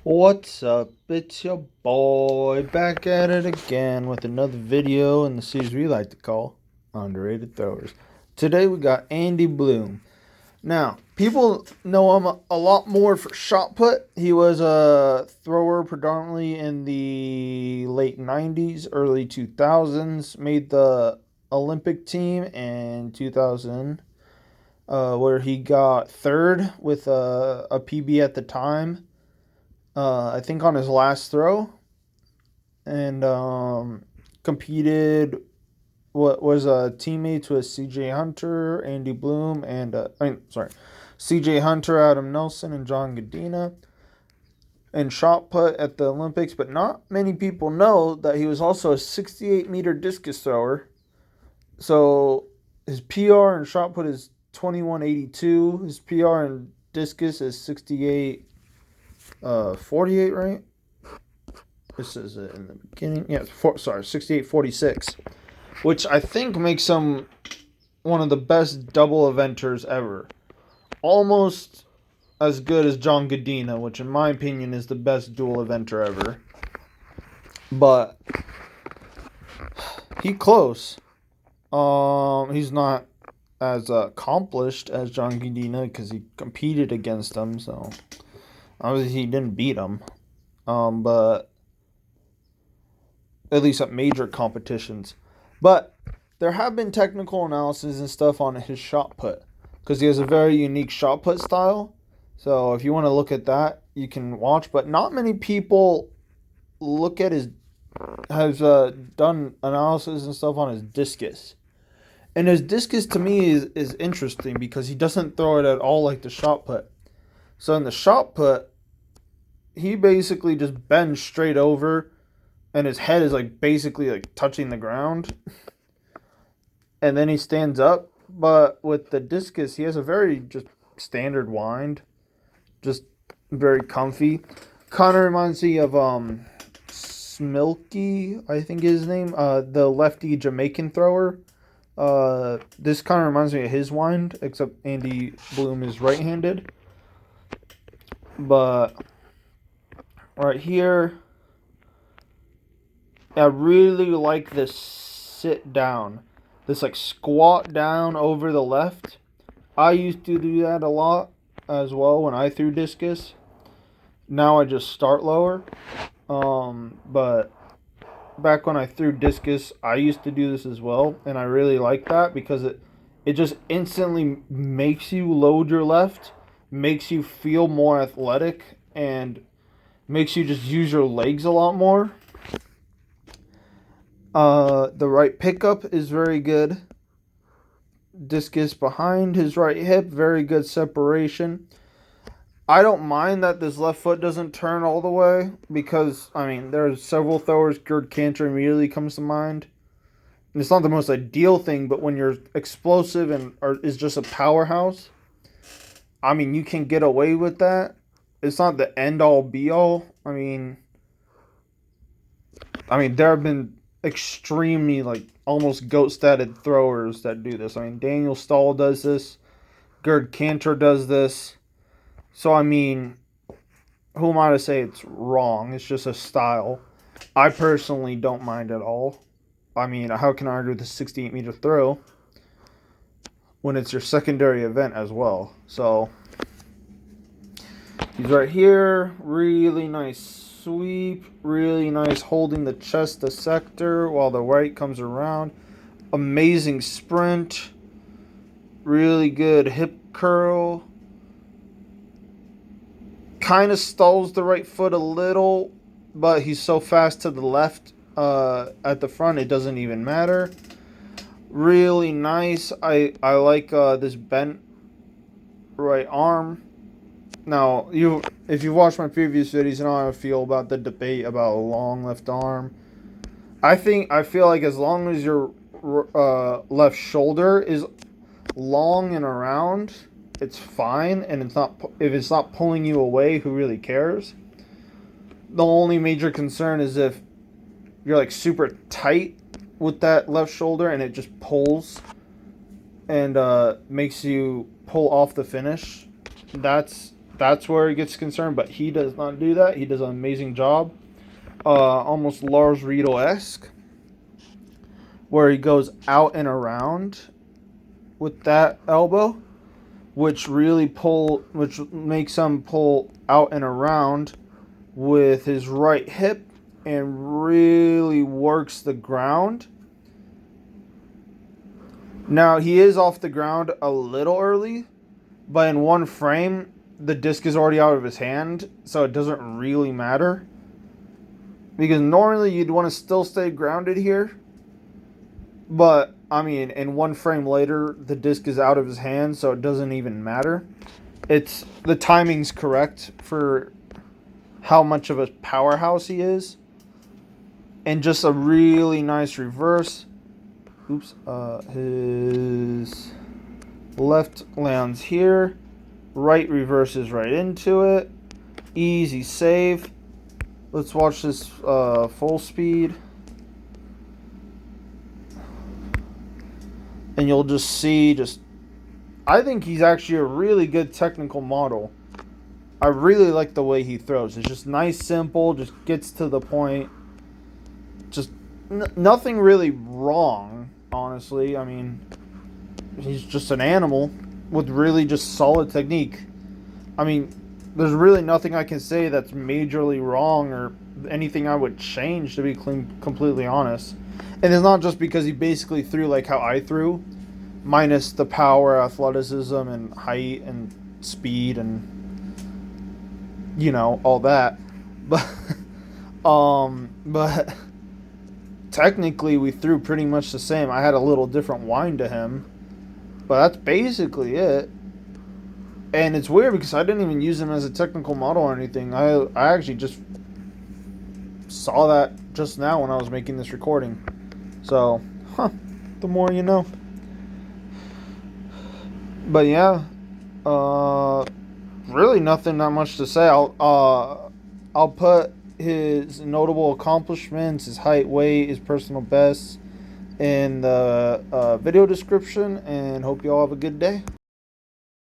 What's up? It's your boy back at it again with another video in the series we like to call Underrated Throwers. Today we got Andy Bloom. Now, people know him a lot more for shot put. He was a thrower predominantly in the late 90s, early 2000s. Made the Olympic team in 2000, where he got third with a PB at the time. I think on his last throw, and competed. What was teammates with C.J. Hunter, Andy Bloom, and C.J. Hunter, Adam Nelson, and John Godina, and shot put at the Olympics. But not many people know that he was also a 68-meter discus thrower. So his PR in shot put is 21.82. His PR in discus is 68.48, right? This is it in the beginning. Yeah, 68.46, which I think makes him one of the best double eventers ever. Almost as good as John Godina, which in my opinion is the best dual eventer ever. But he close. He's not as accomplished as John Godina because he competed against him, so obviously he didn't beat him. But at least at major competitions. But there have been technical analysis and stuff on his shot put because he has a very unique shot put style. So if you want to look at that, you can watch. But not many people look at has done analysis and stuff on his discus. And his discus to me is interesting because he doesn't throw it at all like the shot put. So in the shot put, he basically just bends straight over, and his head is basically touching the ground, and then he stands up. But with the discus, he has a very just standard wind, just very comfy. Kind of reminds me of Smilky, I think is his name, the lefty Jamaican thrower. This kind of reminds me of his wind, except Andy Bloom is right-handed. But right here, I really like this sit down. This squat down over the left. I used to do that a lot as well when I threw discus. Now I just start lower. But back when I threw discus, I used to do this as well, and I really like that because it just instantly makes you load your left, makes you feel more athletic, and makes you just use your legs a lot more. The right pickup is very good. Discus behind his right hip, very good separation. I don't mind that this left foot doesn't turn all the way because, there's several throwers. Gerd Cantor immediately comes to mind. And it's not the most ideal thing, but when you're explosive and is just a powerhouse, you can get away with that. It's not the end-all, be-all. There have been extremely almost goat-statted throwers that do this. Daniel Stahl does this. Gerd Cantor does this. So who am I to say it's wrong? It's just a style. I personally don't mind at all. How can I argue with a 68-meter throw when it's your secondary event as well? So he's right here. Really nice sweep. Really nice holding the chest to sector while the right comes around. Amazing sprint. Really good hip curl. Kind of stalls the right foot a little, but he's so fast to the left at the front, it doesn't even matter. Really nice. I like this bent right arm. Now, if you watch my previous videos, you know how I feel about the debate about a long left arm. I feel like as long as your left shoulder is long and around, it's fine, and if it's not pulling you away, who really cares? The only major concern is if you're super tight with that left shoulder and it just pulls and makes you pull off the finish. That's that's where he gets concerned, but he does not do that. He does an amazing job. Almost Lars Riedel-esque, where he goes out and around with that elbow, which makes him pull out and around with his right hip and really works the ground. Now, he is off the ground a little early, but in one frame, the disc is already out of his hand, so it doesn't really matter. Because normally you'd want to still stay grounded here, but, I mean, in one frame later, the disc is out of his hand, so it doesn't even matter. The timing's correct for how much of a powerhouse he is. And just a really nice reverse. Oops. His left lands here. Right reverses right into it. Easy save. Let's watch this full speed. And you'll just see I think he's actually a really good technical model. I really like the way he throws. It's just nice, simple, just gets to the point. Just nothing really wrong, honestly. I mean, he's just an animal with really just solid technique. I mean, there's really nothing I can say that's majorly wrong or anything I would change, to be completely honest. And it's not just because he basically threw like how I threw, minus the power, athleticism, and height and speed and, you know, all that. But technically we threw pretty much the same. I had a little different wind to him, but that's basically it. And it's weird because I didn't even use him as a technical model or anything. I actually just saw that just now when I was making this recording. So, the more you know. But yeah, really nothing that much to say. I'll put his notable accomplishments, his height, weight, his personal best in the video description, and hope you all have a good day.